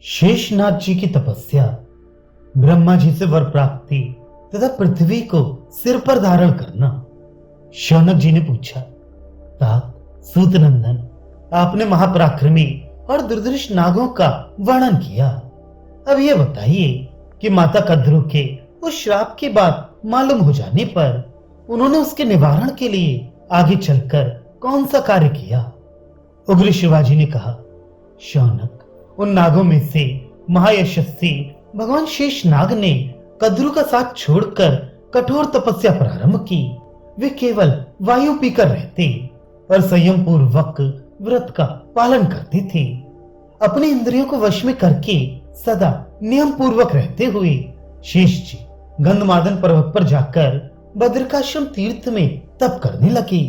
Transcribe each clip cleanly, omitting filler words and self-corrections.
शेषनाग जी की तपस्या, ब्रह्मा जी से वर प्राप्ति तथा पृथ्वी को सिर पर धारण करना। शौनक जी ने पूछा, तात सूतनंदन, आपने महापराक्रमी और दुर्धर्ष नागों का वर्णन किया। अब यह बताइए कि माता कद्रु के उस श्राप की बात मालूम हो जाने पर उन्होंने उसके निवारण के लिए आगे चलकर कौन सा कार्य किया। उग्र शिवाजी ने कहा, शौनक, उन नागों में से महायशस्वी भगवान शेषनाग ने कद्रु का साथ छोड़कर कठोर तपस्या प्रारंभ की। वे केवल वायु पीकर रहते और संयम पूर्वक व्रत का पालन करते थे। अपने इंद्रियों को वश में करके सदा नियम पूर्वक रहते हुए शेष जी गंधमादन पर्वत पर जाकर बद्रिकाश्रम तीर्थ में तप करने लगे।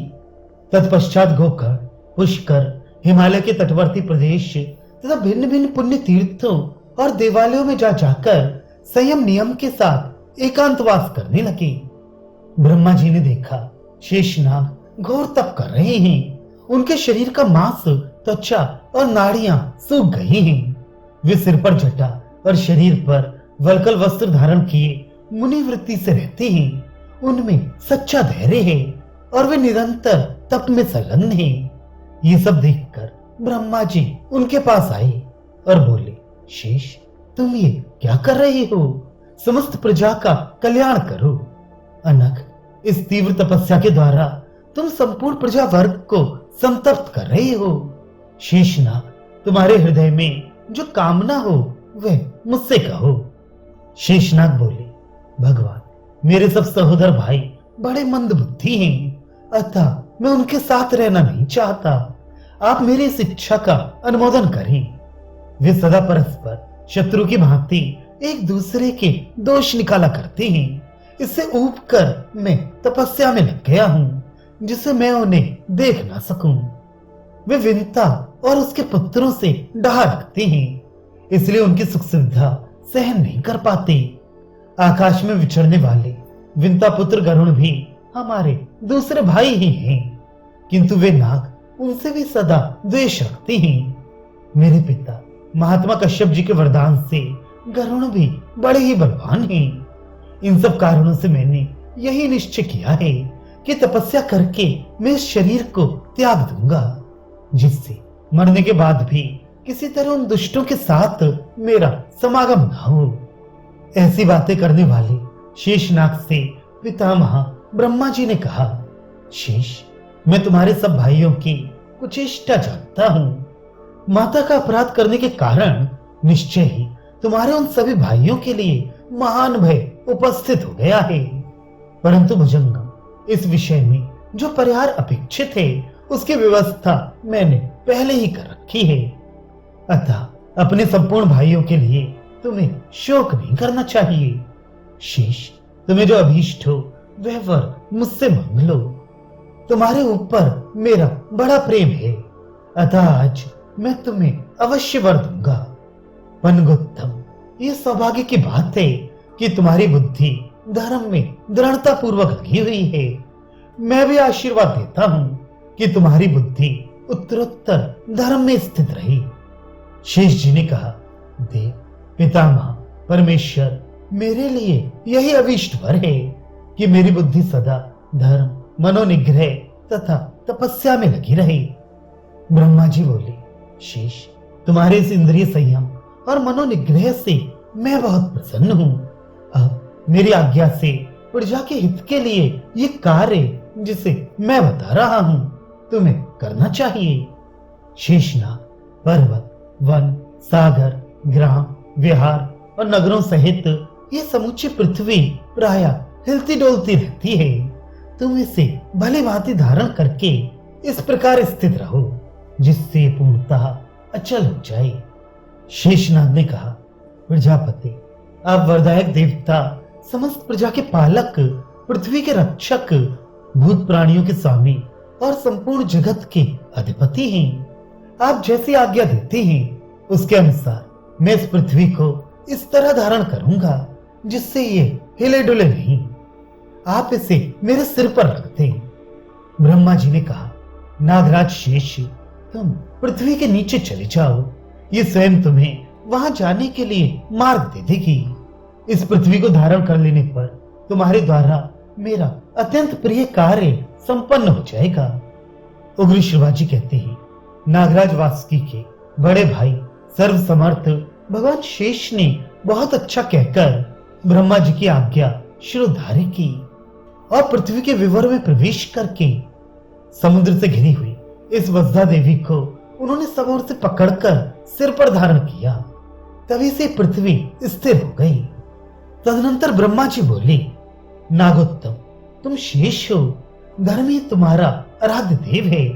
तत्पश्चात गोकर्ण, पुष्कर, हिमालय के तटवर्ती प्रदेश तथा भिन्न भिन्न पुण्य तीर्थों और देवालयों में जाकर संयम नियम के साथ एकांतवास करने लगे। ब्रह्मा जी ने देखा शेषनाग घोर तप कर रहे हैं। उनके शरीर का मांस, त्वचा और नाड़ियां सूख गई हैं। वे सिर पर जटा और शरीर पर वल्कल वस्त्र धारण किए मुनि वृत्ति से रहते हैं। उनमें सच्चा धैर्य है और वे निरंतर तप में संलग्न हैं। ये सब देखकर ब्रह्मा जी उनके पास आए और बोले, शेष, तुम ये क्या कर रहे हो? समस्त प्रजा का कल्याण करो। अनघ, इस तीव्र तपस्या के द्वारा तुम संपूर्ण प्रजा वर्ग को संतप्त कर रहे हो। शेषनाग, तुम्हारे हृदय में जो कामना हो वह मुझसे कहो। शेषनाग बोले, भगवान, मेरे सब सहोदर भाई बड़े मंद बुद्धि हैं, अतः मैं उनके साथ रहना नहीं चाहता। आप मेरी इस इच्छा का अनुमोदन करें। वे सदा परस्पर शत्रु की भांति एक दूसरे के दोष निकाला करते हैं। इससे ऊब कर मैं तपस्या में लग गया हूँ, जिससे मैं उन्हें देख ना सकूं। वे विंता और उसके पुत्रों से डहा रखते हैं, इसलिए उनकी सुख सुविधा सहन नहीं कर पाते। आकाश में विचरने वाले विंता पुत्र गरुण भी हमारे दूसरे भाई ही हैं, किंतु वे नाग उनसे भी सदा द्वेष रखते हैं। मेरे पिता महात्मा कश्यप जी के वरदान से गरुण भी बड़े ही बलवान हैं। इन सब कारणों से मैंने यही निश्चय किया है कि तपस्या करके मैं इस शरीर को त्याग दूंगा, जिससे मरने के बाद भी किसी तरह उन दुष्टों के साथ मेरा समागम ना हो। ऐसी बातें करने वाले शेषनाग से पितामह ब्रह्मा जी ने कहा, शेष, मैं तुम्हारे सब भाइयों की कुचेष्टा जानता हूँ। माता का अपराध करने के कारण निश्चय ही तुम्हारे उन सभी भाइयों के लिए महान भय उपस्थित हो गया है। परंतु भुजंगम, इस विषय में जो परिहार अपेक्षित है उसकी व्यवस्था मैंने पहले ही कर रखी है। अतः अपने संपूर्ण भाइयों के लिए तुम्हें शोक नहीं करना चाहिए। शेष, तुम्हें जो अभीष्ट हो वह वर मुझसे मांग लो। तुम्हारे ऊपर मेरा बड़ा प्रेम है, अतः आज मैं तुम्हें अवश्य वर दूंगा। पनगुत्तम, ये सौभाग्य की बात है कि तुम्हारी बुद्धि धर्म में दृढ़ता पूर्वक लगी हुई है। मैं भी आशीर्वाद देता हूँ कि तुम्हारी बुद्धि उत्तरोत्तर धर्म में स्थित रहे। शेष जी ने कहा, देव, पितामह, परमेश्वर, मेरे लिए यही अभीष्ट वर है कि मेरी बुद्धि सदा धर्म, मनोनिग्रह तथा तपस्या में लगी रहे। ब्रह्मा जी बोले, शेष, तुम्हारे इस इंद्रिय संयम और मनोनिग्रह से मैं बहुत प्रसन्न हूँ। अब मेरी आज्ञा से प्रजा के हित के लिए ये कार्य जिसे मैं बता रहा हूँ तुम्हें करना चाहिए। शेषनाग पर्वत, वन, सागर, ग्राम, विहार और नगरों सहित ये समूची पृथ्वी प्राय हिलती डोलती रहती है। तुम इसे भली भांति धारण करके इस प्रकार स्थित रहो जिससे पूर्णतः अचल हो जाए। शेषनाग ने कहा, प्रजापति, आप वरदायक देवता, समस्त प्रजा के पालक, पृथ्वी के रक्षक, भूत प्राणियों के स्वामी और संपूर्ण जगत के अधिपति हैं। आप जैसी आज्ञा देते हैं उसके अनुसार मैं इस पृथ्वी को इस तरह धारण करूंगा जिससे ये हिले डुले नहीं। आप इसे मेरे सिर पर रख दें। ब्रह्मा जी ने कहा, नागराज शेष, तुम पृथ्वी के नीचे चले जाओ। ये स्वयं तुम्हें वहां जाने के लिए मार्ग दे देगी। इस पृथ्वी को धारण कर लेने पर तुम्हारे द्वारा मेरा अत्यंत प्रिय कार्य संपन्न हो जाएगा। उग्र शिवाजी कहते ही नागराज वासुकी के बड़े भाई सर्वसमर्थ भगवान शेष ने बहुत अच्छा कहकर ब्रह्मा जी की आज्ञा शिरोधार्य की और पृथ्वी के विवर में प्रवेश करके समुद्र से घिरी हुई इस वसुधा देवी को उन्होंने समुद्र से पकड़कर सिर पर धारण किया। तभी से पृथ्वी स्थिर हो गई। तदनंतर ब्रह्मा जी बोले, नागोत्तम, तुम शेष हो, धर्मी तुम्हारा आराध्य देव है।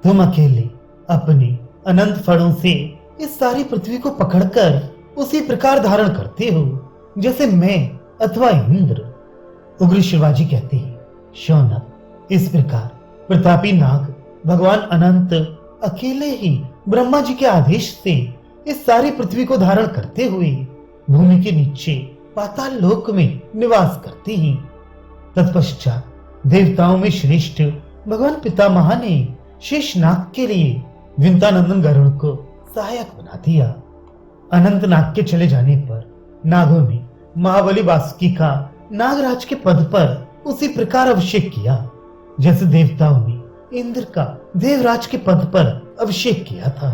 तुम अकेले अपने अनंत फलों से इस सारी पृथ्वी को पकड़कर उसी प्रकार धारण करते हो जैसे मैं अथवा इंद्र। उग्र शिवाजी कहते हैं, शौनक, इस प्रकार प्रतापी नाग भगवान अनंत अकेले ही ब्रह्मा जी के आदेश से इस सारी पृथ्वी को धारण करते हुए भूमि के नीचे पाताल लोक में निवास करते हैं। तत्पश्चात देवताओं में श्रेष्ठ भगवान पितामह ने शेष नाग के लिए विंतानंदन गरुड़ को सहायक बना दिया। अनंत नाग के चले जाने पर नागों ने महाबली वासुकी का नागराज के पद पर उसी प्रकार अभिषेक किया जैसे देवताओं ने इंद्र का देवराज के पद पर अभिषेक किया था।